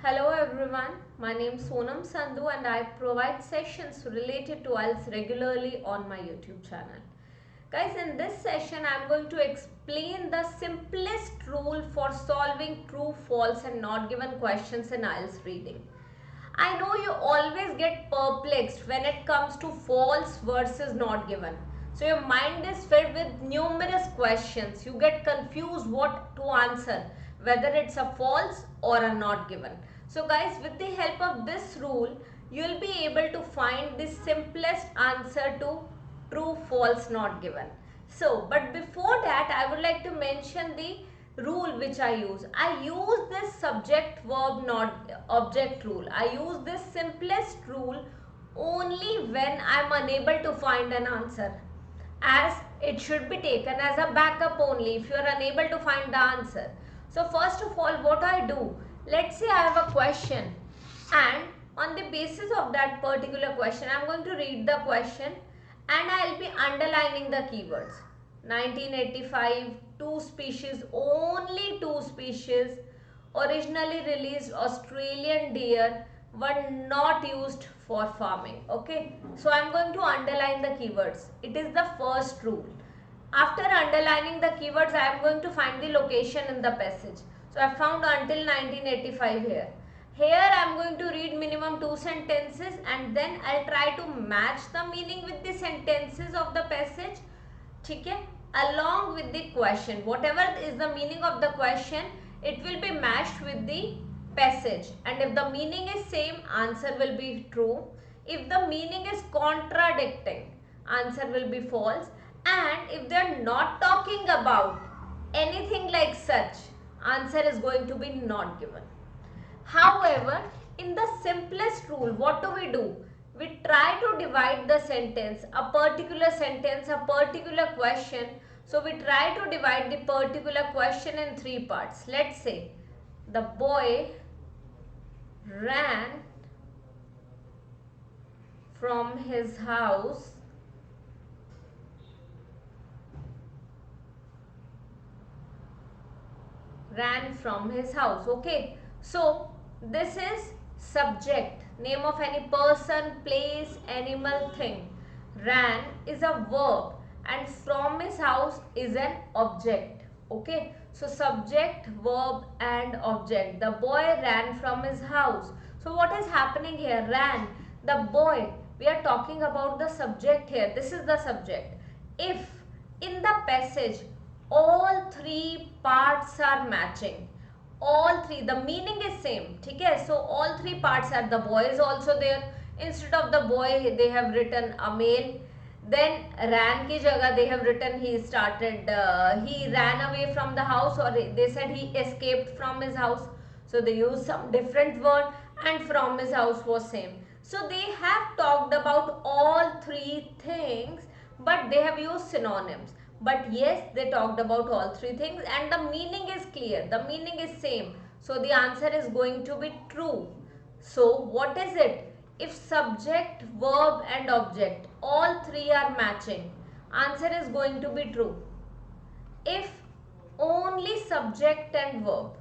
Hello everyone, my name is Sonam Sandhu and I provide sessions related to IELTS regularly on my YouTube channel. Guys, in this session I am going to explain the simplest rule for solving true, false and not given questions in IELTS reading. I know you always get perplexed when it comes to false versus not given. So your mind is filled with numerous questions. You get confused what to answer, whether it's a false or a not given. So guys, with the help of this rule, you will be able to find the simplest answer to true, false, not given. So, but before that, I would like to mention the rule which I use. I use this subject verb not object rule. I use this simplest rule only when I am unable to find an answer, as it should be taken as a backup only if you are unable to find the answer. So first of all, what I do, let's say I have a question and on the basis of that particular question I am going to read the question and I will be underlining the keywords. 1985, two species, only two species, originally released Australian deer were not used for farming. Okay, so I am going to underline the keywords. It is the first rule. After underlining the keywords, I am going to find the location in the passage. So I found until 1985 here. Here I am going to read minimum 2 sentences and then I'll try to match the meaning with the sentences of the passage. ठीक है, along with the question, whatever is the meaning of the question, it will be matched with the passage, and if the meaning is same, answer will be true. If the meaning is contradicting, answer will be false. And if they are not talking about anything like such, answer is going to be not given. However, in the simplest rule, what do? We try to divide the sentence, a particular sentence, a particular question. So we try to divide the particular question in three parts. Let's say the boy ran from his house Okay, so this is subject, name of any person, place, animal, thing. Ran is a verb and from his house is an object. Okay, so subject, verb and object. The boy ran from his house. So what is happening here? Ran, the boy, we are talking about the subject here. This is the subject. If in the passage all three parts are matching, all three, the meaning is same, okay? So all three parts are, the boy is also there. Instead of the boy they have written a male. Then ran ki jagah they have written he ran away from the house, or they said he escaped from his house. So they used some different word and from his house was same. So they have talked about all three things but they have used synonyms. But yes, they talked about all three things and the meaning is clear, the meaning is same. So the answer is going to be true. So what is it? If subject, verb and object, all three are matching, answer is going to be true. If only subject and verb,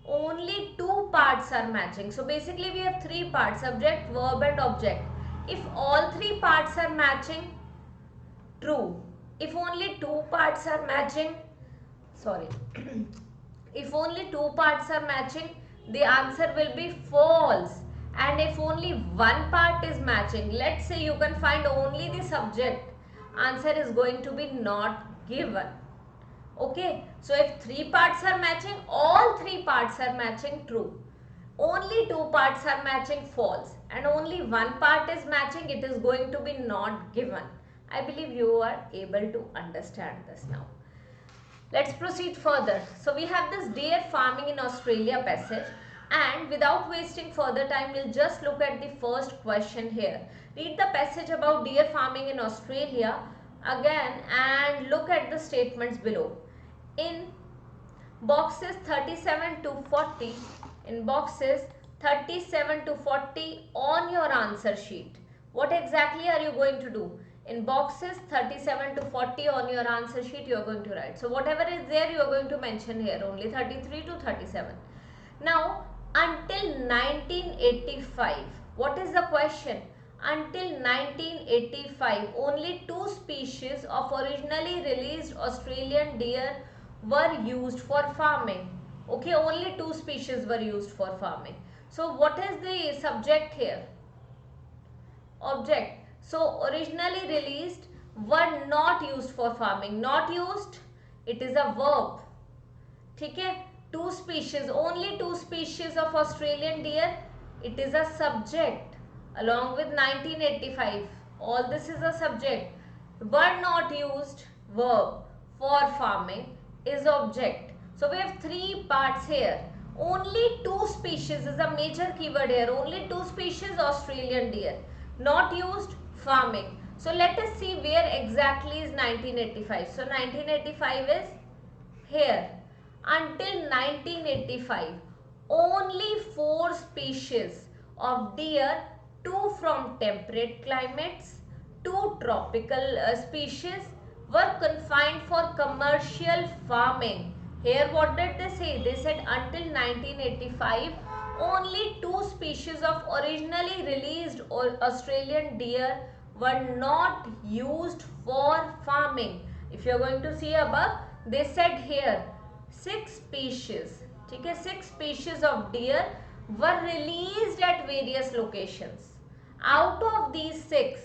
only two parts are matching. So basically we have three parts, subject, verb and object. If all three parts are matching, true. If only two parts are matching, if only two parts are matching, the answer will be false. And if only one part is matching, let's say you can find only the subject, answer is going to be not given. Okay, so if three parts are matching, all three parts are matching, true. Only two parts are matching, false. And only one part is matching, it is going to be not given. I believe you are able to understand this now. Let's proceed further. So we have this deer farming in Australia passage, and without wasting further time, we'll just look at the first question here. Read the passage about deer farming in Australia again and look at the statements below. In boxes 37 to 40, in boxes 37 to 40 on your answer sheet, what exactly are you going to do? In boxes 37 to 40 on your answer sheet you are going to write. So whatever is there you are going to mention here, only 33 to 37. Now, until 1985, what is the question? Until 1985, only two species of originally released Australian deer were used for farming. Okay, only two species were used for farming. So, what is the subject here? Object. So, originally released were not used for farming. Not used, it is a verb. ठीक है, two species, only two species of Australian deer, it is a subject along with 1985. All this is a subject. Were not used, verb, for farming is object. So we have three parts here. Only two species is a major keyword here. Only two species Australian deer. Not used, farming. So let us see where exactly is 1985. So 1985 is here. Until 1985, only four species of deer, two from temperate climates, two tropical species were confined for commercial farming. Here what did they say? They said until 1985, only two species of originally released Australian deer were not used for farming. If you are going to see above, they said here 6 species, ठीक है, 6 species of deer were released at various locations. Out of these six,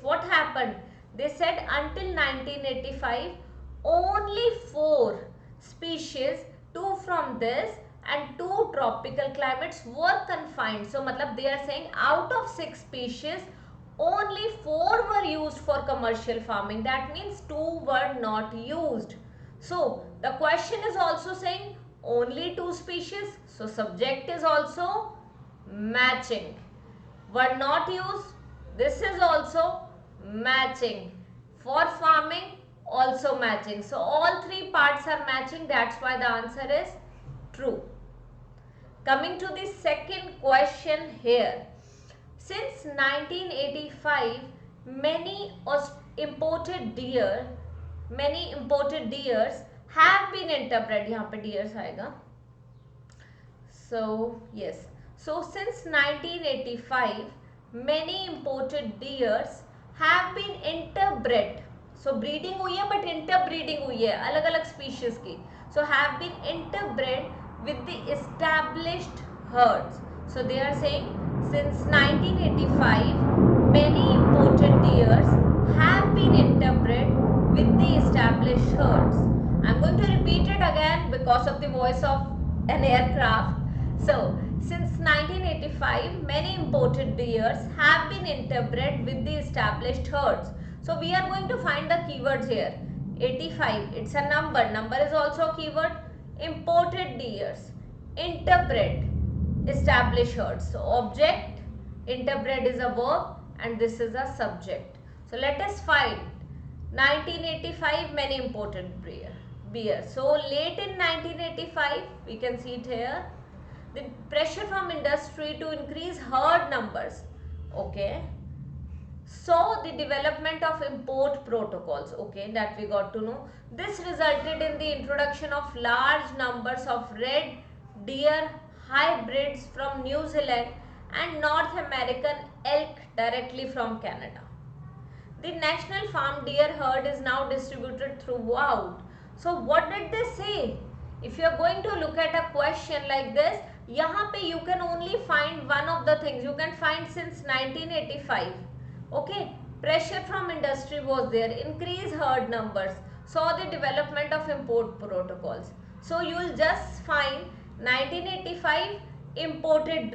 what happened? They said until 1985, only 4 species, 2 from this and 2 tropical climates were confined. So, matlab they are saying out of 6 species, only 4 were used for commercial farming. That means 2 were not used. So, the question is also saying only 2 species. So, subject is also matching. Were not used. This is also matching. For farming, also matching. So, all 3 parts are matching. That's why the answer is true. Coming to the second question here. Since 1985, many imported deers have been interbred. यहाँ पे deers आएगा. So yes. So since 1985, many imported deers have been interbred. So breeding हुई है, but interbreeding हुई है अलग अलग species की. So have been interbred with the established herds. So they are saying since 1985, many imported deers have been interbred with the established herds. I am going to repeat it again because of the voice of an aircraft. So, since 1985, many imported deers have been interbred with the established herds. So, we are going to find the keywords here. 85, it's a number. Number is also a keyword. Imported deers, interbred, established herds. So, object, interbred is a verb and this is a subject. So, let us find 1985, many imported beer. So, late in 1985, we can see it here. The pressure from industry to increase herd numbers, okay, saw the development of import protocols, okay, that we got to know. This resulted in the introduction of large numbers of red deer hybrids from New Zealand and North American elk directly from Canada. The national farm deer herd is now distributed throughout. So what did they say? If you are going to look at a question like this, यहाँ पे you can only find one of the things. You can find since 1985. Okay, pressure from industry was there. Increase herd numbers. Saw the development of import protocols. So you will just find 1985 imported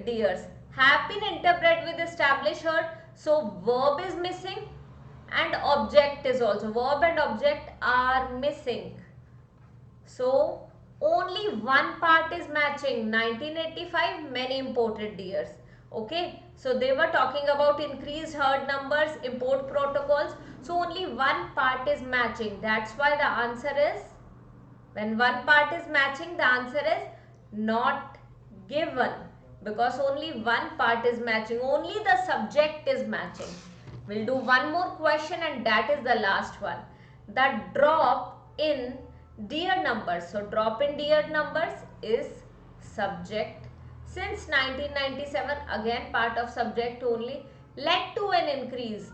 deers have been interbred with established herd. So verb is missing and object is also. Verb and object are missing. So only one part is matching. 1985, many imported deers. Okay, so they were talking about increased herd numbers, import protocols. So only one part is matching. That's why the answer is, when one part is matching, the answer is not given, because only one part is matching. Only the subject is matching. We'll do one more question and that is the last one. The drop in Dear numbers. So drop in dear numbers is subject. Since 1997, again part of subject only, led to an increase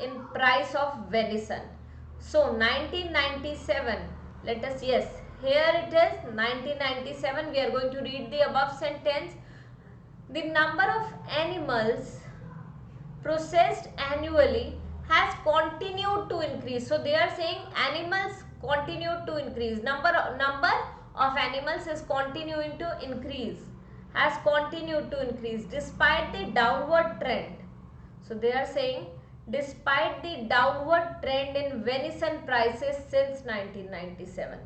in price of venison. So 1997, let us, yes, here it is 1997. We are going to read the above sentence. The number of animals processed annually has continued to increase. So they are saying animals continued to increase. Number of animals is continuing to increase. Has continued to increase despite the downward trend. So they are saying despite the downward trend in venison prices since 1997.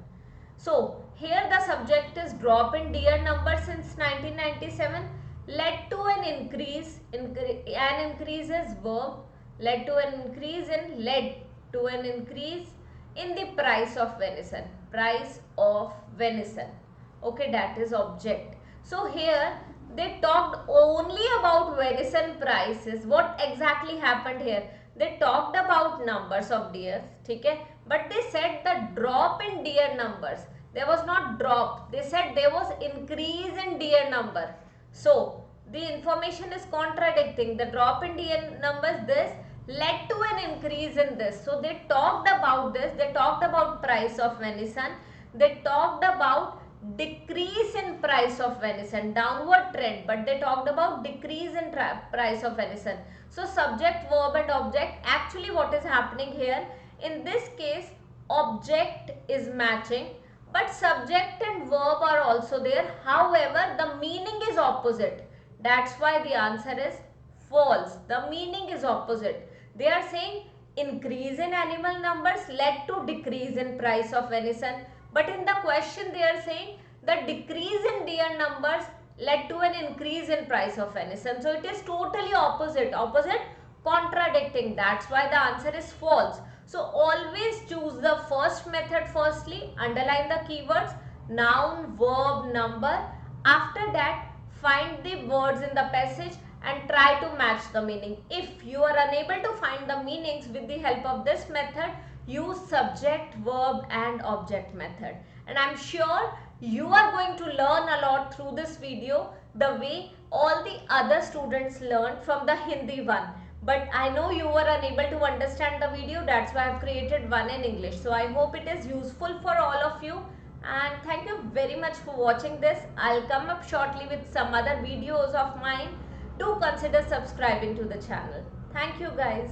So here the subject is drop in deer number since 1997 led to an increase, an increase is verb, led to an increase in the price of venison, okay, that is object. So here they talked only about venison prices. What exactly happened here? They talked about numbers of deers, okay, but they said the drop in deer numbers. There was not drop, they said there was increase in deer number. So the information is contradicting. The drop in deer numbers, this led to an increase in this. So they talked about this, they talked about price of venison, they talked about decrease in price of venison, downward trend, but they talked about decrease in price of venison. So subject, verb and object, actually what is happening here, in this case object is matching but subject and verb are also there. However, the meaning is opposite. That's why the answer is false. The meaning is opposite. They are saying increase in animal numbers led to decrease in price of venison. But in the question they are saying the decrease in deer numbers led to an increase in price of venison. So it is totally opposite. Opposite, contradicting. That's why the answer is false. So always choose the first method firstly. Underline the keywords noun, verb, number. After that, find the words in the passage and try to match the meaning. If you are unable to find the meanings with the help of this method, use subject, verb and object method. And I am sure you are going to learn a lot through this video the way all the other students learned from the Hindi one. But I know you were unable to understand the video, that's why I have created one in English. So I hope it is useful for all of you. And thank you very much for watching this. I'll come up shortly with some other videos of mine. Do consider subscribing to the channel. Thank you guys.